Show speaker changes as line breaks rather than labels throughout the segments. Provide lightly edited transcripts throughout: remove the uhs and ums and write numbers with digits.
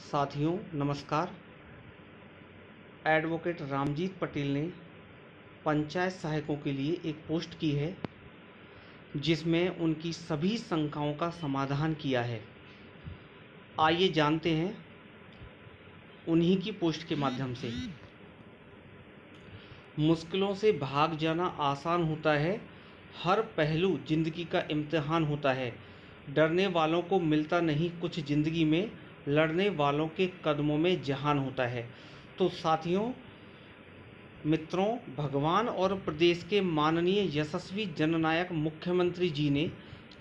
साथियों नमस्कार। एडवोकेट रामजीत पटेल ने पंचायत सहायकों के लिए एक पोस्ट की है जिसमें उनकी सभी शंकाओं का समाधान किया है। आइए जानते हैं उन्हीं की पोस्ट के माध्यम से। मुश्किलों से भाग जाना आसान होता है, हर पहलू जिंदगी का इम्तिहान होता है। डरने वालों को मिलता नहीं कुछ ज़िंदगी में, लड़ने वालों के कदमों में जहान होता है। तो साथियों मित्रों, भगवान और प्रदेश के माननीय यशस्वी जननायक मुख्यमंत्री जी ने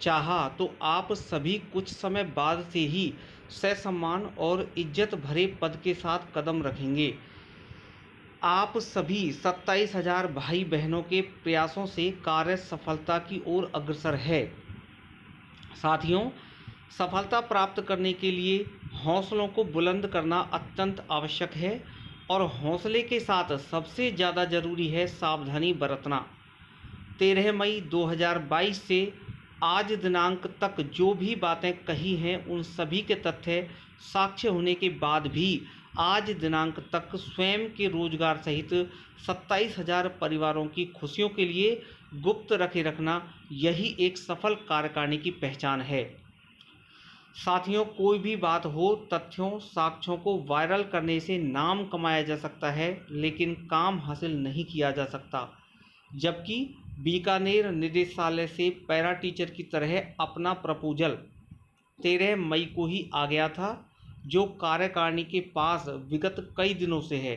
चाहा तो आप सभी कुछ समय बाद से ही ससम्मान और इज्जत भरे पद के साथ कदम रखेंगे। आप सभी 27,000 भाई बहनों के प्रयासों से कार्य सफलता की ओर अग्रसर है। साथियों, सफलता प्राप्त करने के लिए हौसलों को बुलंद करना अत्यंत आवश्यक है और हौसले के साथ सबसे ज़्यादा ज़रूरी है सावधानी बरतना। 13 मई 2022 से आज दिनांक तक जो भी बातें कही हैं उन सभी के तथ्य साक्ष्य होने के बाद भी आज दिनांक तक स्वयं के रोजगार सहित 27,000 परिवारों की खुशियों के लिए गुप्त रखे रखना, यही एक सफल कार्यकारिणी की पहचान है। साथियों, कोई भी बात हो, तथ्यों साक्ष्यों को वायरल करने से नाम कमाया जा सकता है लेकिन काम हासिल नहीं किया जा सकता। जबकि बीकानेर निदेशालय से पैरा टीचर की तरह अपना प्रपोजल 13 मई को ही आ गया था, जो कार्यकारिणी के पास विगत कई दिनों से है,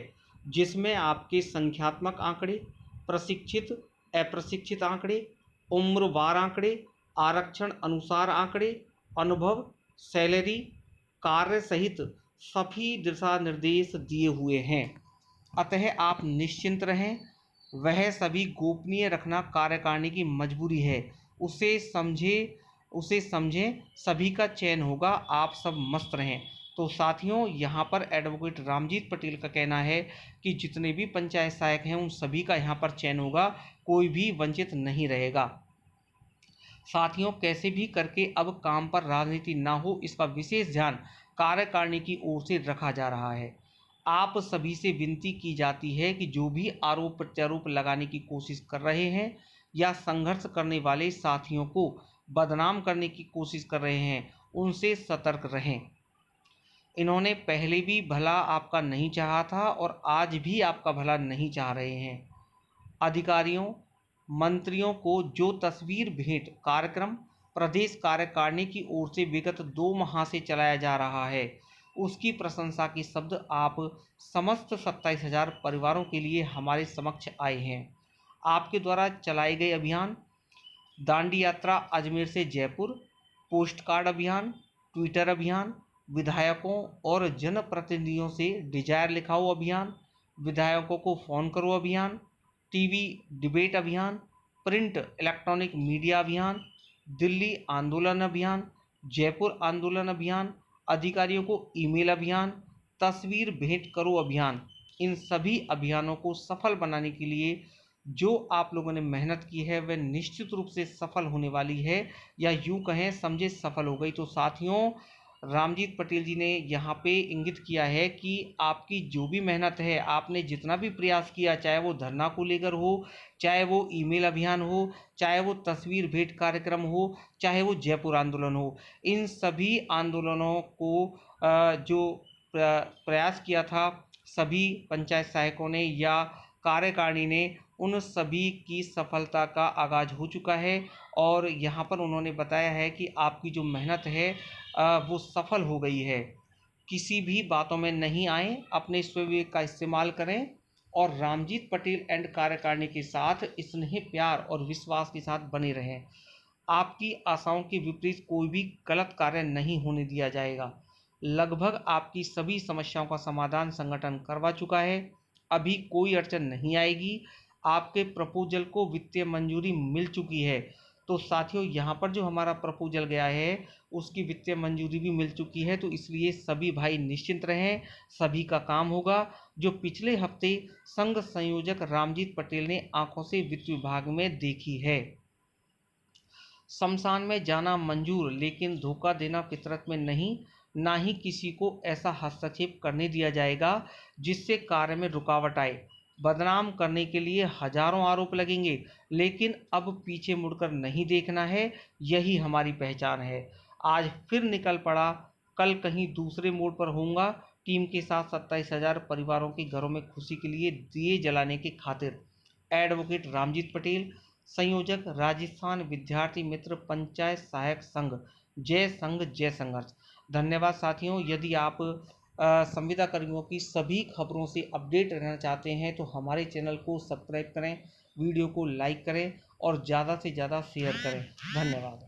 जिसमें आपके संख्यात्मक आंकड़े, प्रशिक्षित अप्रशिक्षित आंकड़े, उम्रवार आंकड़े, आरक्षण अनुसार आंकड़े, अनुभव, सैलरी, कार्य सहित सभी दिशा निर्देश दिए हुए हैं। अतः आप निश्चिंत रहें, वह सभी गोपनीय रखना कार्यकारिणी की मजबूरी है। उसे समझें, सभी का चयन होगा, आप सब मस्त रहें। तो साथियों, यहाँ पर एडवोकेट रामजीत पटेल का कहना है कि जितने भी पंचायत सहायक हैं उन सभी का यहाँ पर चयन होगा, कोई भी वंचित नहीं रहेगा। साथियों, कैसे भी करके अब काम पर राजनीति ना हो, इसका विशेष ध्यान कार्यकारिणी की ओर से रखा जा रहा है। आप सभी से विनती की जाती है कि जो भी आरोप प्रत्यारोप लगाने की कोशिश कर रहे हैं या संघर्ष करने वाले साथियों को बदनाम करने की कोशिश कर रहे हैं, उनसे सतर्क रहें। इन्होंने पहले भी भला आपका नहीं चाहा था और आज भी आपका भला नहीं चाह रहे हैं। अधिकारियों मंत्रियों को जो तस्वीर भेंट कार्यक्रम प्रदेश कार्यकारिणी की ओर से विगत 2 माह से चलाया जा रहा है, उसकी प्रशंसा के शब्द आप समस्त 27,000 परिवारों के लिए हमारे समक्ष आए हैं। आपके द्वारा चलाए गए अभियान दांडी यात्रा अजमेर से जयपुर, पोस्ट कार्ड अभियान, ट्विटर अभियान, विधायकों और जनप्रतिनिधियों से डिजायर लिखाओ अभियान, विधायकों को फ़ोन करो अभियान, टीवी डिबेट अभियान, प्रिंट इलेक्ट्रॉनिक मीडिया अभियान, दिल्ली आंदोलन अभियान, जयपुर आंदोलन अभियान, अधिकारियों को ईमेल अभियान, तस्वीर भेंट करो अभियान, इन सभी अभियानों को सफल बनाने के लिए जो आप लोगों ने मेहनत की है वह निश्चित रूप से सफल होने वाली है, या यूँ कहें समझे सफल हो गई। तो साथियों, रामजीत पटेल जी ने यहाँ पे इंगित किया है कि आपकी जो भी मेहनत है, आपने जितना भी प्रयास किया, चाहे वो धरना को लेकर हो, चाहे वो ईमेल अभियान हो, चाहे वो तस्वीर भेंट कार्यक्रम हो, चाहे वो जयपुर आंदोलन हो, इन सभी आंदोलनों को जो प्रयास किया था सभी पंचायत सहायकों ने या कार्यकारिणी ने, उन सभी की सफलता का आगाज हो चुका है। और यहाँ पर उन्होंने बताया है कि आपकी जो मेहनत है वो सफल हो गई है। किसी भी बातों में नहीं आए, अपने स्वविवेक का इस्तेमाल करें और रामजीत पटेल एंड कार्यकारिणी के साथ स्नेह, प्यार और विश्वास के साथ बने रहें। आपकी आशाओं के विपरीत कोई भी गलत कार्य नहीं होने दिया जाएगा। लगभग आपकी सभी समस्याओं का समाधान संगठन करवा चुका है, अभी कोई अड़चन नहीं आएगी। आपके प्रपोजल को वित्तीय मंजूरी मिल चुकी है। तो साथियों, यहाँ पर जो हमारा प्रपोजल गया है उसकी वित्तीय मंजूरी भी मिल चुकी है, तो इसलिए सभी भाई निश्चिंत रहें, सभी का काम होगा। जो पिछले हफ्ते संघ संयोजक रामजीत पटेल ने आंखों से वित्त विभाग में देखी है। शमशान में जाना मंजूर, लेकिन धोखा देना फितरत में नहीं। ना ही किसी को ऐसा हस्तक्षेप करने दिया जाएगा जिससे कार्य में रुकावट आए। बदनाम करने के लिए हजारों आरोप लगेंगे, लेकिन अब पीछे मुड़कर नहीं देखना है। यही हमारी पहचान है। आज फिर निकल पड़ा, कल कहीं दूसरे मोड़ पर होऊंगा। टीम के साथ 27,000 परिवारों के घरों में खुशी के लिए दिए जलाने की खातिर। एडवोकेट रामजीत पटेल, संयोजक राजस्थान विद्यार्थी मित्र पंचायत सहायक संघ। जय संघ जय संघर्ष। धन्यवाद साथियों। यदि आप संविदा कर्मियों की सभी खबरों से अपडेट रहना चाहते हैं तो हमारे चैनल को सब्सक्राइब करें, वीडियो को लाइक करें और ज़्यादा से ज़्यादा शेयर करें। धन्यवाद।